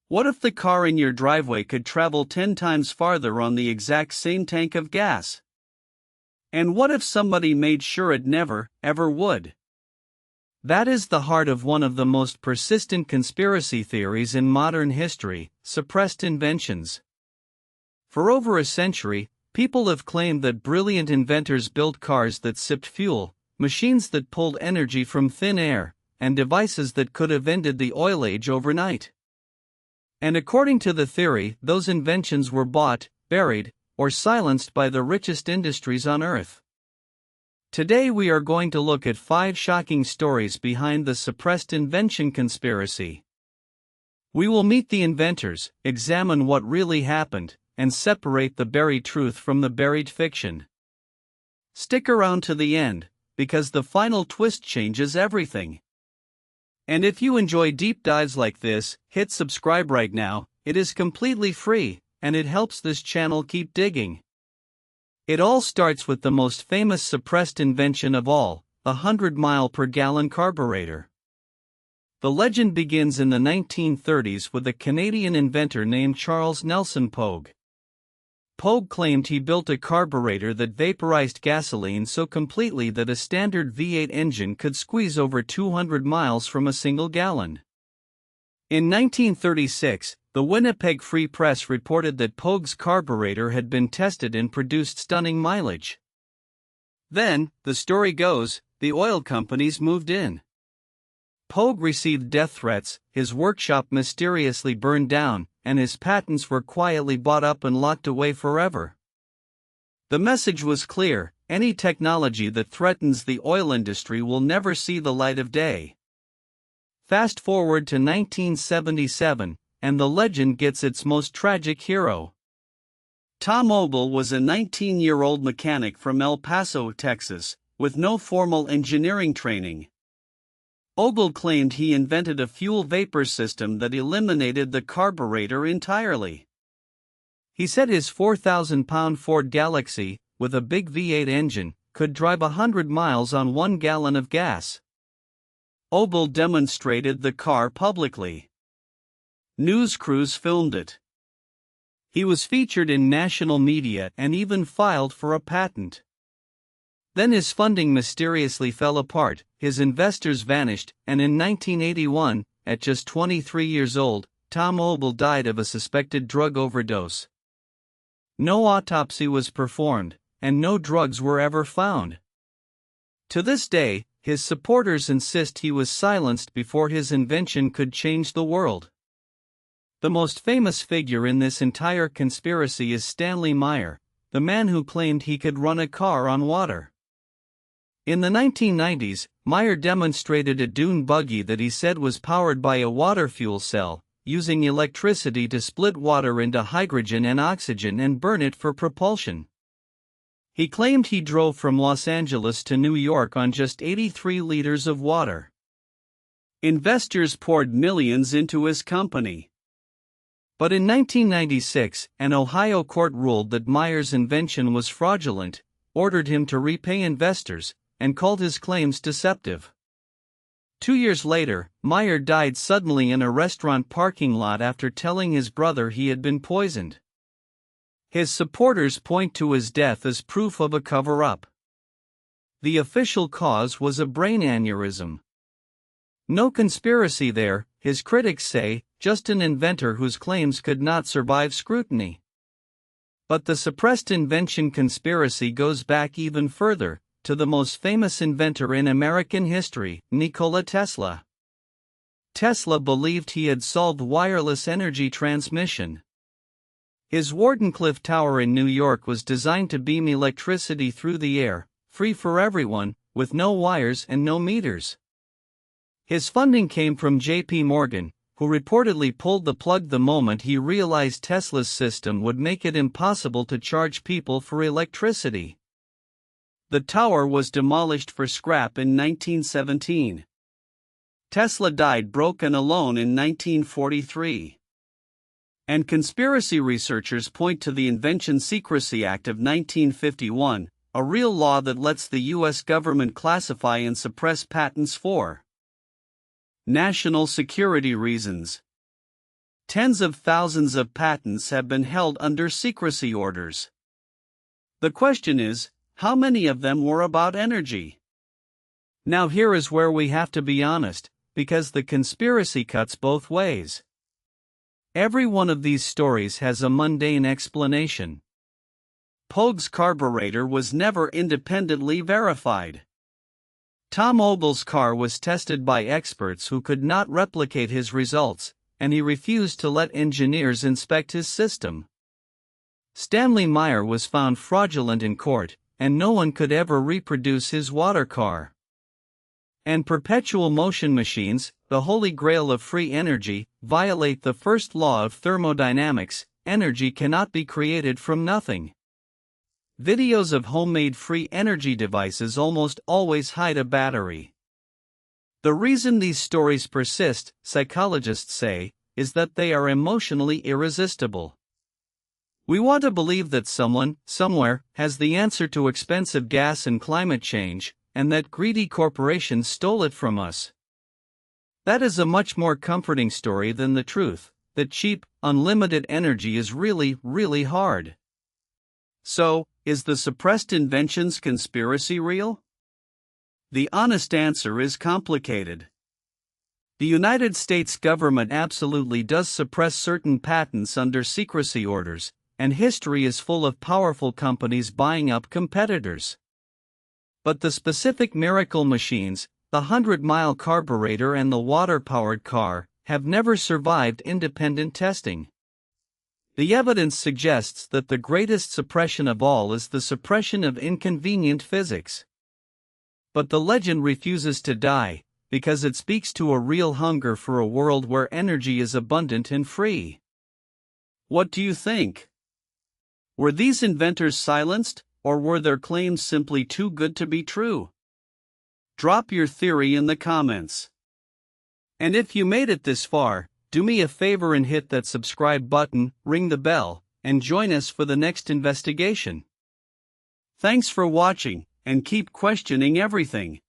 What if the car in your driveway could travel 10 times farther on the exact same tank of gas? And what if somebody made sure it never, ever would? That is the heart of one of the most persistent conspiracy theories in modern history, suppressed inventions. For over a century, people have claimed that brilliant inventors built cars that sipped fuel, machines that pulled energy from thin air, and devices that could have ended the oil age overnight. And according to the theory, those inventions were bought, buried, or silenced by the richest industries on Earth. Today we are going to look at 5 shocking stories behind the suppressed invention conspiracy. We will meet the inventors, examine what really happened, and separate the buried truth from the buried fiction. Stick around to the end, because the final twist changes everything. And if you enjoy deep dives like this, hit subscribe right now. It is completely free, and it helps this channel keep digging. It all starts with the most famous suppressed invention of all, the 100-mile-per-gallon carburetor. The legend begins in the 1930s with a Canadian inventor named Charles Nelson Pogue. Pogue claimed he built a carburetor that vaporized gasoline so completely that a standard V8 engine could squeeze over 200 miles from a single gallon. In 1936, the Winnipeg Free Press reported that Pogue's carburetor had been tested and produced stunning mileage. Then, the story goes, the oil companies moved in. Pogue received death threats, his workshop mysteriously burned down, and his patents were quietly bought up and locked away forever. The message was clear: any technology that threatens the oil industry will never see the light of day. Fast forward to 1977, and the legend gets its most tragic hero. Tom Ogle was a 19-year-old mechanic from El Paso, Texas, with no formal engineering training. Ogle claimed he invented a fuel vapor system that eliminated the carburetor entirely. He said his 4,000-pound Ford Galaxy, with a big V8 engine, could drive 100 miles on 1 gallon of gas. Ogle demonstrated the car publicly. News crews filmed it. He was featured in national media and even filed for a patent. Then his funding mysteriously fell apart, his investors vanished, and in 1981, at just 23 years old, Tom Ogle died of a suspected drug overdose. No autopsy was performed, and no drugs were ever found. To this day, his supporters insist he was silenced before his invention could change the world. The most famous figure in this entire conspiracy is Stanley Meyer, the man who claimed he could run a car on water. In the 1990s, Meyer demonstrated a dune buggy that he said was powered by a water fuel cell, using electricity to split water into hydrogen and oxygen and burn it for propulsion. He claimed he drove from Los Angeles to New York on just 83 liters of water. Investors poured millions into his company. But in 1996, an Ohio court ruled that Meyer's invention was fraudulent, ordered him to repay investors, and called his claims deceptive. 2 years later, Meyer died suddenly in a restaurant parking lot after telling his brother he had been poisoned. His supporters point to his death as proof of a cover-up. The official cause was a brain aneurysm. No conspiracy there, his critics say, just an inventor whose claims could not survive scrutiny. But the suppressed invention conspiracy goes back even further, to the most famous inventor in American history, Nikola Tesla. Tesla believed he had solved wireless energy transmission. His Wardenclyffe Tower in New York was designed to beam electricity through the air, free for everyone, with no wires and no meters. His funding came from J.P. Morgan, who reportedly pulled the plug the moment he realized Tesla's system would make it impossible to charge people for electricity. The tower was demolished for scrap in 1917. Tesla died broke and alone in 1943. And conspiracy researchers point to the Invention Secrecy Act of 1951, a real law that lets the U.S. government classify and suppress patents for national security reasons. Tens of thousands of patents have been held under secrecy orders. The question is, how many of them were about energy? Now here is where we have to be honest, because the conspiracy cuts both ways. Every one of these stories has a mundane explanation. Pogue's carburetor was never independently verified. Tom Ogle's car was tested by experts who could not replicate his results, and he refused to let engineers inspect his system. Stanley Meyer was found fraudulent in court, and no one could ever reproduce his water car. And perpetual motion machines, the holy grail of free energy, violate the first law of thermodynamics: energy cannot be created from nothing. Videos of homemade free energy devices almost always hide a battery. The reason these stories persist, psychologists say, is that they are emotionally irresistible. We want to believe that someone, somewhere, has the answer to expensive gas and climate change, and that greedy corporations stole it from us. That is a much more comforting story than the truth, that cheap, unlimited energy is really, really hard. So, is the suppressed inventions conspiracy real? The honest answer is complicated. The United States government absolutely does suppress certain patents under secrecy orders, and history is full of powerful companies buying up competitors. But the specific miracle machines, the 100-mile carburetor and the water-powered car, have never survived independent testing. The evidence suggests that the greatest suppression of all is the suppression of inconvenient physics. But the legend refuses to die, because it speaks to a real hunger for a world where energy is abundant and free. What do you think? Were these inventors silenced, or were their claims simply too good to be true? Drop your theory in the comments. And if you made it this far, do me a favor and hit that subscribe button, ring the bell, and join us for the next investigation. Thanks for watching, and keep questioning everything.